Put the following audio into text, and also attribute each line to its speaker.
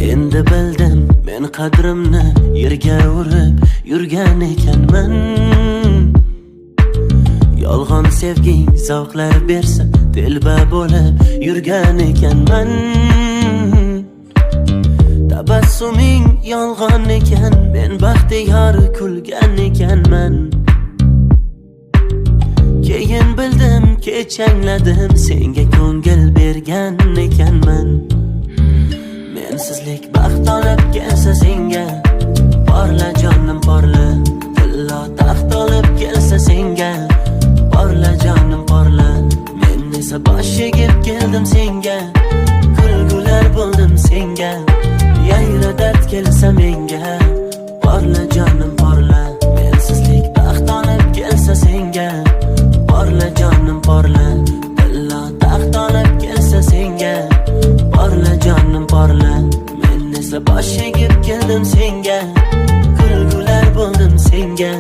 Speaker 1: Endi bildim men qadrimni yerga urib yurgan ekanman. Yolg'on sevging zavqlar bersa telba bo'lib yurgan ekanman. Tabassuming yolg'on ekan, men baxtiyor kulgan ekanman. Keyin bildim, kech angladim, senga ko'ngil bergan ekanman. Mensizlik baxt olib kelsa senga, porla jonim porla. Tillo taxt olib kelsa senga, porla jonim porla. Men esa bosh egib keldim senga, kulgular bo'ldim senga. Yayra dard kelsa menga, porla jonim porla. Mensizlik baxt olib kelsa senga, porla jonim porla. Tillo taxt olib kelsa senga, porla jonim porla. Men esa bosh egib keldim senga, kulgular bo'ldim senga.